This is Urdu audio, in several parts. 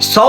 100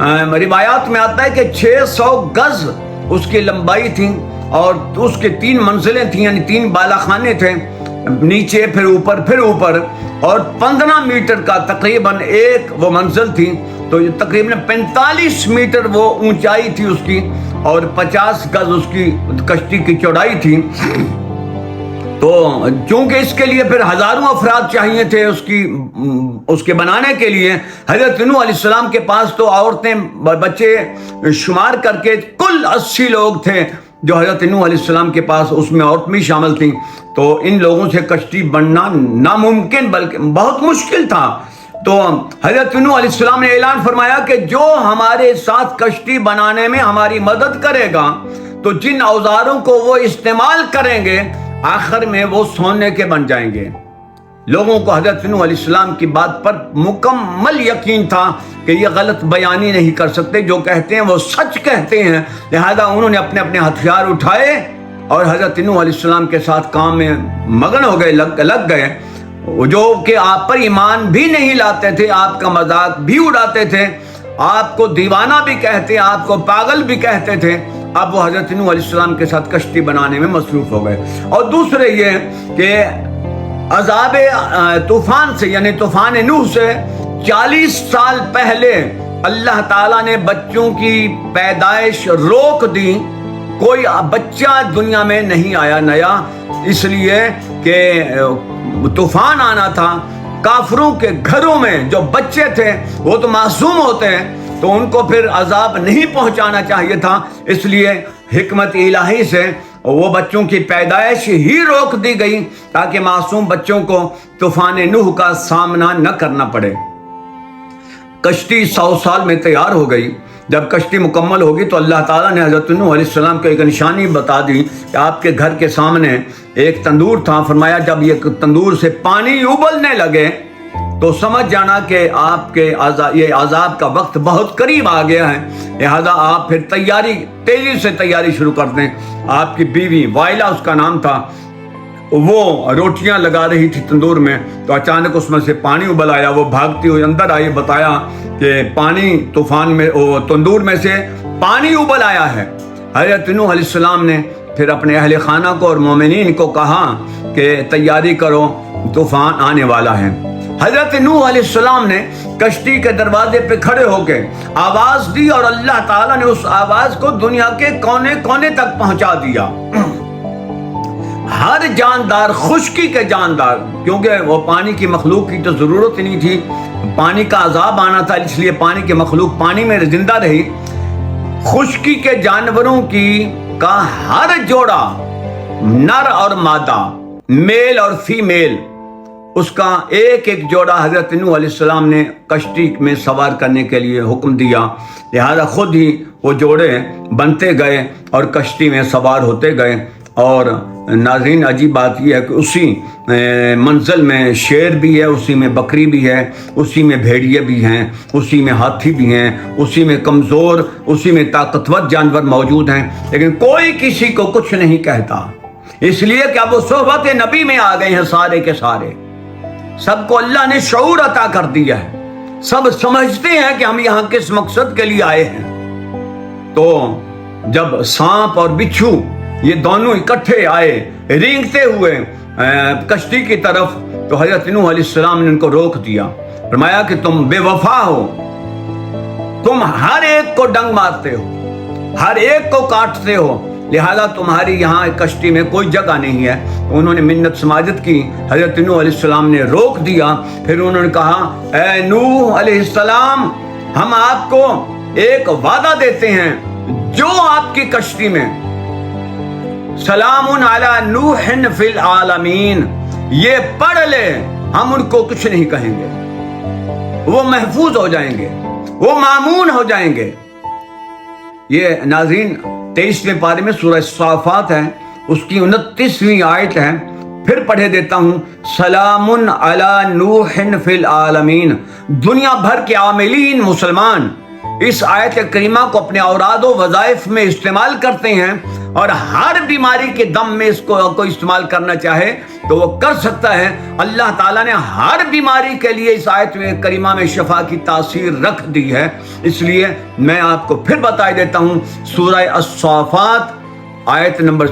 روایات میں آتا ہے کہ 600 گز اس کی لمبائی تھی اور اس کے 3 منزلیں تھیں، یعنی 3 بالا خانے تھے، نیچے پھر اوپر، اور 15 میٹر کا تقریباً ایک وہ منزل تھی، تو تقریباً 45 میٹر وہ اونچائی تھی اس کی، اور 50 گز اس کی کشتی کی چوڑائی تھی۔ تو چونکہ اس کے لیے پھر ہزاروں افراد چاہیے تھے اس کے بنانے کے لیے، حضرت نوح علیہ السلام کے پاس تو عورتیں بچے شمار کر کے کل 80 لوگ تھے جو حضرت نوح علیہ السلام کے پاس، اس میں عورت بھی شامل تھیں۔ تو ان لوگوں سے کشتی بننا ناممکن بلکہ بہت مشکل تھا۔ تو حضرت نوح علیہ السلام نے اعلان فرمایا کہ جو ہمارے ساتھ کشتی بنانے میں ہماری مدد کرے گا، تو جن اوزاروں کو وہ استعمال کریں گے آخر میں وہ سونے کے بن جائیں گے۔ لوگوں کو حضرت نوح علیہ السلام کی بات پر مکمل یقین تھا کہ یہ غلط بیانی نہیں کر سکتے، جو کہتے ہیں وہ سچ کہتے ہیں، لہذا انہوں نے اپنے ہتھیار اٹھائے اور حضرت نوح علیہ السلام کے ساتھ کام میں مگن ہو گئے، لگ گئے، جو کہ آپ پر ایمان بھی نہیں لاتے تھے، آپ کا مذاق بھی اڑاتے تھے، آپ کو دیوانہ بھی کہتے، آپ کو پاگل بھی کہتے تھے۔ اب وہ حضرت نوح علیہ السلام کے ساتھ کشتی بنانے میں مصروف ہو گئے۔ اور دوسرے یہ کہ عذاب طوفان سے، یعنی طوفان نوح سے 40 سال پہلے اللہ تعالیٰ نے بچوں کی پیدائش روک دی، کوئی بچہ دنیا میں نہیں آیا نیا، اس لیے کہ طوفان آنا تھا۔ کافروں کے گھروں میں جو بچے تھے وہ تو معصوم ہوتے ہیں، تو ان کو پھر عذاب نہیں پہنچانا چاہیے تھا، اس لیے حکمت الہی سے وہ بچوں کی پیدائش ہی روک دی گئی تاکہ معصوم بچوں کو طوفان نوح کا سامنا نہ کرنا پڑے۔ کشتی 100 سال میں تیار ہو گئی۔ جب کشتی مکمل ہوگی تو اللہ تعالیٰ نے حضرت نوح علیہ السلام کو ایک نشانی بتا دی کہ آپ کے گھر کے سامنے ایک تندور تھا۔ فرمایا جب یہ تندور سے پانی ابلنے لگے تو سمجھ جانا کہ آپ کے یہ عذاب کا وقت بہت قریب آ گیا ہے، لہذا آپ پھر تیزی سے تیاری شروع کر دیں۔ آپ کی بیوی وائلہ اس کا نام تھا، وہ روٹیاں لگا رہی تھی تندور میں، تو اچانک اس میں سے پانی ابل آیا۔ وہ بھاگتی ہوئی اندر آئی، بتایا کہ پانی تندور میں سے پانی ابل آیا ہے۔ حضرت نوح علیہ السلام نے پھر اپنے اہل خانہ کو اور مومنین کو کہا کہ تیاری کرو، طوفان آنے والا ہے۔ حضرت نوح علیہ السلام نے کشتی کے دروازے پہ کھڑے ہو کے آواز دی، اور اللہ تعالیٰ نے اس آواز کو دنیا کے کونے کونے تک پہنچا دیا۔ ہر جاندار، خشکی کے جاندار، کیونکہ وہ پانی کی مخلوق کی تو ضرورت نہیں تھی، پانی کا عذاب آنا تھا، اس لیے پانی کی مخلوق پانی میں زندہ رہی۔ خشکی کے جانوروں کا ہر جوڑا، نر اور مادہ، میل اور فیمیل، اس کا ایک جوڑا حضرت نوح علیہ السلام نے کشتی میں سوار کرنے کے لیے حکم دیا، لہذا خود ہی وہ جوڑے بنتے گئے اور کشتی میں سوار ہوتے گئے۔ اور ناظرین عجیب بات یہ ہے کہ اسی منزل میں شیر بھی ہے، اسی میں بکری بھی ہے، اسی میں بھیڑیے بھی ہیں، اسی میں ہاتھی بھی ہیں، اسی میں کمزور، اسی میں طاقتور جانور موجود ہیں، لیکن کوئی کسی کو کچھ نہیں کہتا، اس لیے کہ اب وہ صحبت نبی میں آ گئے ہیں سارے کے سارے۔ سب کو اللہ نے شعور عطا کر دیا ہے، سب سمجھتے ہیں کہ ہم یہاں کس مقصد کے لیے آئے ہیں۔ تو جب سانپ اور بچھو یہ دونوں اکٹھے آئے رینگتے ہوئے کشتی کی طرف، تو حضرت نوح علیہ السلام نے ان کو روک دیا، فرمایا کہ تم بے وفا ہو، تم ہر ایک کو ڈنگ مارتے ہو، ہر ایک کو کاٹتے ہو، لہذا تمہاری یہاں کشتی میں کوئی جگہ نہیں ہے۔ انہوں نے منت سماجت کی، حضرت نوح علیہ السلام نے روک دیا۔ پھر انہوں نے کہا اے نوح علیہ السلام، ہم آپ کو ایک وعدہ دیتے ہیں، جو آپ کی کشتی میں سلام علی نوح فی العالمین یہ پڑھ لے، ہم ان کو کچھ نہیں کہیں گے، وہ محفوظ ہو جائیں گے، وہ مامون ہو جائیں گے۔ یہ ناظرین 23ویں پارے میں سورہ صافات ہے، اس کی 29ویں آیت ہے، پھر پڑھے دیتا ہوں۔ سلام علی نوح فی العالمین، دنیا بھر کے عاملین مسلمان اس آیت کریمہ کو اپنے اوراد و وظائف میں استعمال کرتے ہیں، اور ہر بیماری کے دم میں اس کو استعمال کرنا چاہے تو وہ کر سکتا ہے۔ اللہ تعالیٰ نے ہر بیماری کے لیے اس آیت میں کریمہ میں شفا کی تاثیر رکھ دی ہے۔ اس لیے میں آپ کو پھر بتا دیتا ہوں، سورہ الصافات آیت نمبر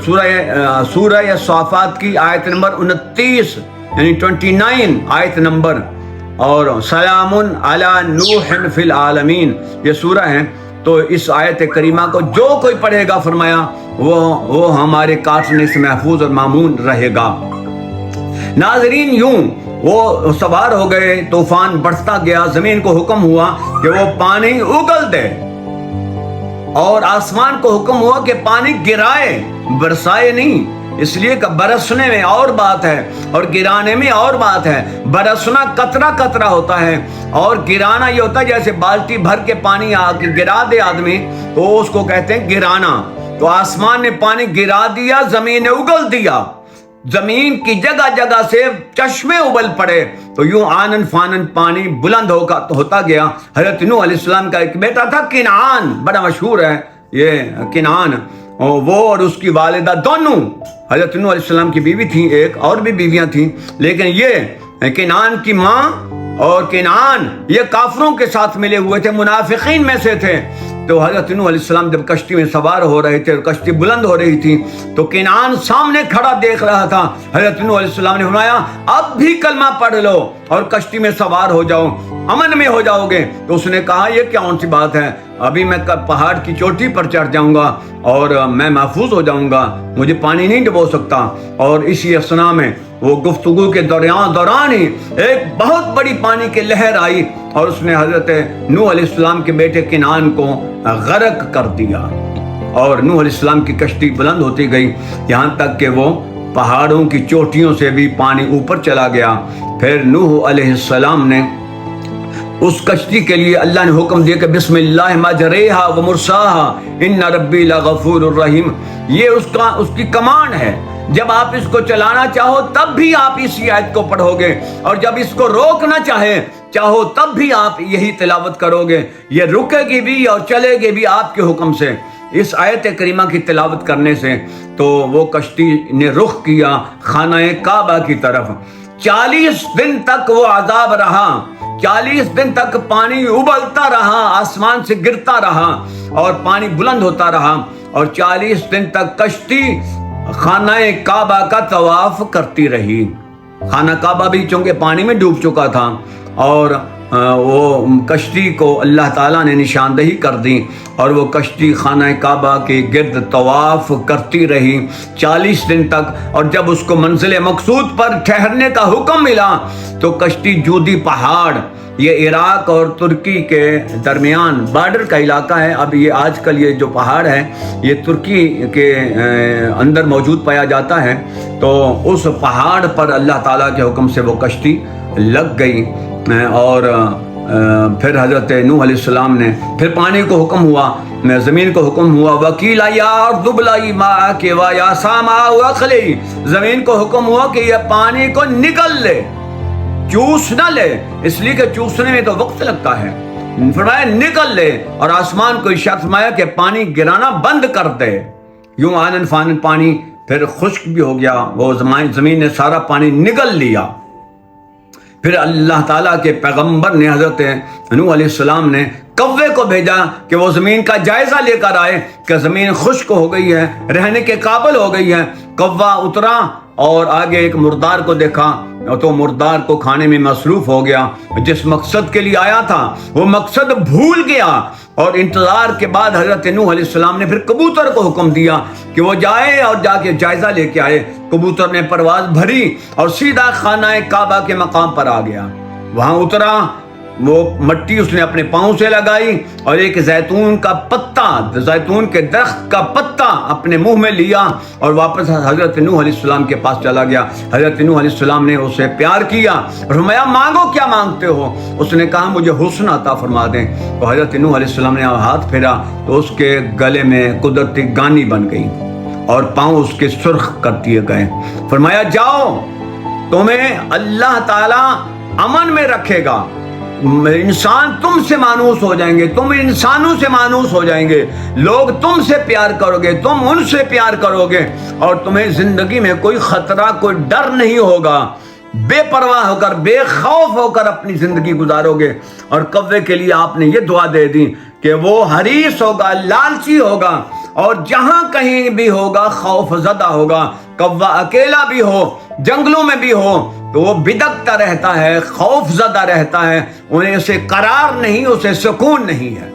سورہ الصافات کی آیت نمبر 29 یعنی 29 آیت نمبر، اور سلام علی نوح فی العالمین یہ سورہ ہے۔ تو اس آیت کریمہ کو جو کوئی پڑھے گا، فرمایا وہ ہمارے کاٹنے سے محفوظ اور مامون رہے گا۔ ناظرین، یوں وہ سوار ہو گئے، طوفان بڑھتا گیا، زمین کو حکم ہوا کہ وہ پانی اگل دے، اور آسمان کو حکم ہوا کہ پانی گرائے، برسائے نہیں۔ اس لیے کہ برسنے میں اور بات ہے اور گرانے میں اور بات ہے۔ برسنا قطرہ قطرہ ہوتا ہے، اور گرانا یہ ہوتا ہے جیسے بالٹی بھر کے پانی آ کے گرا دے آدمی تو اس کو کہتے ہیں گرانا۔ تو آسمان نے پانی گرا دیا، زمین نے اگل دیا، زمین کی جگہ جگہ سے چشمے ابل پڑے، تو یوں آنن فانن پانی بلند ہوتا گیا۔ حضرت نوح علیہ السلام کا ایک بیٹا تھا کنعان، بڑا مشہور ہے یہ کنعان، وہ اور اس کی والدہ دونوں، حضرت نوح علیہ السلام کی بیوی تھی، ایک اور بھی بیویاں تھیں، لیکن یہ کنعان کی ماں اور کنعان یہ کافروں کے ساتھ ملے ہوئے تھے، منافقین میں سے تھے۔ تو حضرت نوح علیہ السلام جب کشتی میں سوار ہو رہے تھے اور کشتی بلند ہو رہی تھی تو کنعان سامنے کھڑا دیکھ رہا تھا۔ حضرت نوح علیہ السلام نے فرمایا اب بھی کلمہ پڑھ لو اور کشتی میں سوار ہو جاؤ، امن میں ہو جاؤ گے۔ تو اس نے کہا یہ کیا سی بات ہے، ابھی میں پہاڑ کی چوٹی پر چڑھ جاؤں گا اور میں محفوظ ہو جاؤں گا، مجھے پانی نہیں ڈبو سکتا۔ اور اسی اثنا میں وہ گفتگو کے دوران ہی ایک بہت بڑی پانی کی لہر آئی اور اس نے حضرت نوح علیہ السلام کے بیٹے کنعان کو غرق کر دیا، اور نوح علیہ السلام کی کشتی بلند ہوتی گئی یہاں تک کہ وہ پہاڑوں کی چوٹیوں سے بھی پانی اوپر چلا گیا۔ پھر نوح علیہ السلام نے اس کشتی کے لیے اللہ نے حکم دیا کہ بسم اللہ مجریہا و مرساہا ان ربی لغفور الرحیم، یہ اس کی کمانڈ ہے۔ جب آپ اس کو چلانا چاہو تب بھی آپ اسی آیت کو پڑھو گے، اور جب اس کو روکنا چاہو تب بھی آپ یہی تلاوت کرو گے۔ یہ رکے گی بھی اور چلے گی بھی آپ کے حکم سے۔ اس آیت کریمہ کی تلاوت کرنے سے تو وہ کشتی نے رخ کیا خانہ کعبہ کی طرف۔ 40 دن تک وہ عذاب رہا، 40 دن تک پانی ابلتا رہا، آسمان سے گرتا رہا اور پانی بلند ہوتا رہا، اور 40 دن تک کشتی خانہ کعبہ کا طواف کرتی رہی۔ خانہ کعبہ بھی چونکہ پانی میں ڈوب چکا تھا، اور وہ کشتی کو اللہ تعالیٰ نے نشاندہی کر دی، اور وہ کشتی خانہ کعبہ کے گرد طواف کرتی رہی 40 دن تک۔ اور جب اس کو منزل مقصود پر ٹھہرنے کا حکم ملا تو کشتی جودی پہاڑ، یہ عراق اور ترکی کے درمیان بارڈر کا علاقہ ہے، اب یہ آج کل یہ جو پہاڑ ہے یہ ترکی کے اندر موجود پایا جاتا ہے، تو اس پہاڑ پر اللہ تعالیٰ کے حکم سے وہ کشتی لگ گئی۔ اور پھر حضرت نوح علیہ السلام نے پھر پانی کو حکم ہوا، زمین کو حکم ہوا وکیلا یا ارض ابلعی ماءک ویا سماء اقلعی، زمین کو حکم ہوا کہ یہ پانی کو نگل لے، چوس نہ لے، اس لیے کہ چوسنے میں تو وقت لگتا ہے، فرمایا نگل لے، اور آسمان کو ارشاد فرمایا کہ پانی گرانا بند کر دے۔ یوں آنن فانن پانی پھر خشک بھی ہو گیا، وہ زمین نے سارا پانی نگل لیا۔ پھر اللہ تعالیٰ کے پیغمبر نے حضرت نوح علیہ السلام نے کوے کو بھیجا کہ وہ زمین کا جائزہ لے کر آئے کہ زمین خشک ہو گئی ہے، رہنے کے قابل ہو گئی ہے۔ کوا اترا اور آگے ایک مردار کو دیکھا تو مردار کو کھانے میں مصروف ہو گیا، جس مقصد کے لیے آیا تھا وہ مقصد بھول گیا، اور انتظار کے بعد حضرت نوح علیہ السلام نے پھر کبوتر کو حکم دیا کہ وہ جائے اور جا کے جائزہ لے کے آئے۔ کبوتر نے پرواز بھری اور سیدھا خانہ کعبہ کے مقام پر آ گیا، وہاں اترا، وہ مٹی اس نے اپنے پاؤں سے لگائی اور ایک زیتون کا پتا، زیتون کے درخت کا پتا اپنے منہ میں لیا اور واپس حضرت نوح علیہ السلام کے پاس چلا گیا۔ حضرت نوح علیہ السلام نے اسے پیار کیا، فرمایا مانگو کیا مانگتے ہو؟ اس نے کہا مجھے حسن عطا فرما دیں۔ تو حضرت نوح علیہ السلام نے ہاتھ پھیرا تو اس کے گلے میں قدرتی گانی بن گئی اور پاؤں اس کے سرخ کر دیے گئے۔ فرمایا جاؤ، تمہیں اللہ تعالیٰ امن میں رکھے گا، انسان تم سے مانوس ہو جائیں گے، تم انسانوں سے مانوس ہو جائیں گے، لوگ تم سے پیار کرو گے، تم ان سے پیار کرو گے، اور تمہیں زندگی میں کوئی خطرہ، کوئی ڈر نہیں ہوگا، بے پرواہ ہو کر، بے خوف ہو کر اپنی زندگی گزارو گے۔ اور کوے کے لیے آپ نے یہ دعا دے دی کہ وہ حریص ہوگا، لالچی ہوگا، اور جہاں کہیں بھی ہوگا خوف زدہ ہوگا۔ کوا اکیلا بھی ہو، جنگلوں میں بھی ہو، تو وہ بدکتا رہتا ہے، خوف زدہ رہتا ہے، انہیں اسے قرار نہیں، اسے سکون نہیں ہے۔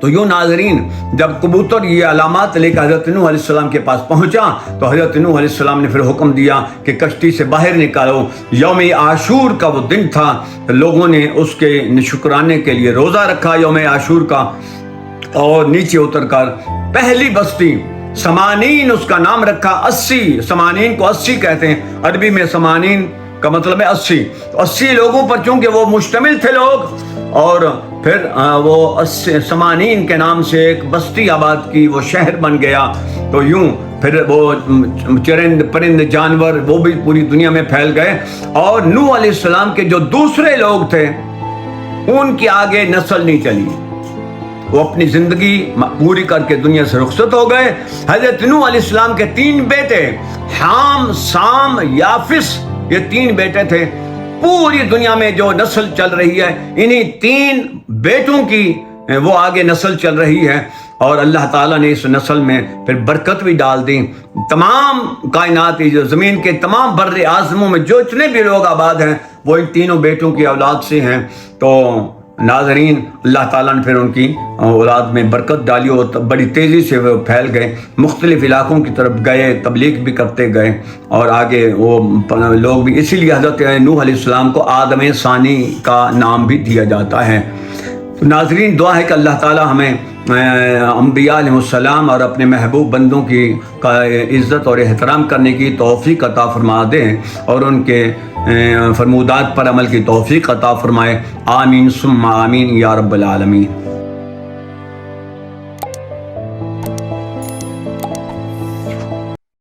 تو یوں ناظرین، جب کبوتر یہ علامات لے کر حضرت نوح علیہ السلام کے پاس پہنچا تو حضرت نوح علیہ السلام نے پھر حکم دیا کہ کشتی سے باہر نکالو۔ یوم عاشور کا وہ دن تھا، لوگوں نے اس کے شکرانے کے لیے روزہ رکھا یوم عاشور کا، اور نیچے اتر کر پہلی بستی سمانین اس کا نام رکھا، 80، سمانین کو 80 کہتے ہیں، عربی میں سمانین کا مطلب ہے 80، تو 80 لوگوں پر چونکہ وہ مشتمل تھے لوگ، اور پھر وہ سمانین کے نام سے ایک بستی آباد کی، وہ شہر بن گیا۔ تو یوں پھر وہ چرند پرند جانور وہ بھی پوری دنیا میں پھیل گئے، اور نوح علیہ السلام کے جو دوسرے لوگ تھے ان کی آگے نسل نہیں چلی، وہ اپنی زندگی پوری کر کے دنیا سے رخصت ہو گئے۔ حضرت نوح علیہ السلام کے 3 بیٹے، حام، سام، یافس، یہ 3 بیٹے تھے۔ پوری دنیا میں جو نسل چل رہی ہے انہی 3 بیٹوں کی وہ آگے نسل چل رہی ہے، اور اللہ تعالیٰ نے اس نسل میں پھر برکت بھی ڈال دی۔ تمام کائنات، جو زمین کے تمام بر اعظموں میں جو اتنے بھی لوگ آباد ہیں وہ ان 3 بیٹوں کی اولاد سے ہیں۔ تو ناظرین، اللہ تعالیٰ نے پھر ان کی اولاد میں برکت ڈالی اور بڑی تیزی سے وہ پھیل گئے، مختلف علاقوں کی طرف گئے، تبلیغ بھی کرتے گئے، اور آگے وہ لوگ بھی، اسی لیے حضرت نوح علیہ السلام کو آدم ثانی کا نام بھی دیا جاتا ہے۔ تو ناظرین، دعا ہے کہ اللہ تعالیٰ ہمیں انبیاء علیہ السلام اور اپنے محبوب بندوں کی عزت اور احترام کرنے کی توفیق عطا فرما دیں، اور ان کے فرمودات پر عمل کی توفیق عطا فرمائے۔ آمین ثم آمین یا رب العالمین۔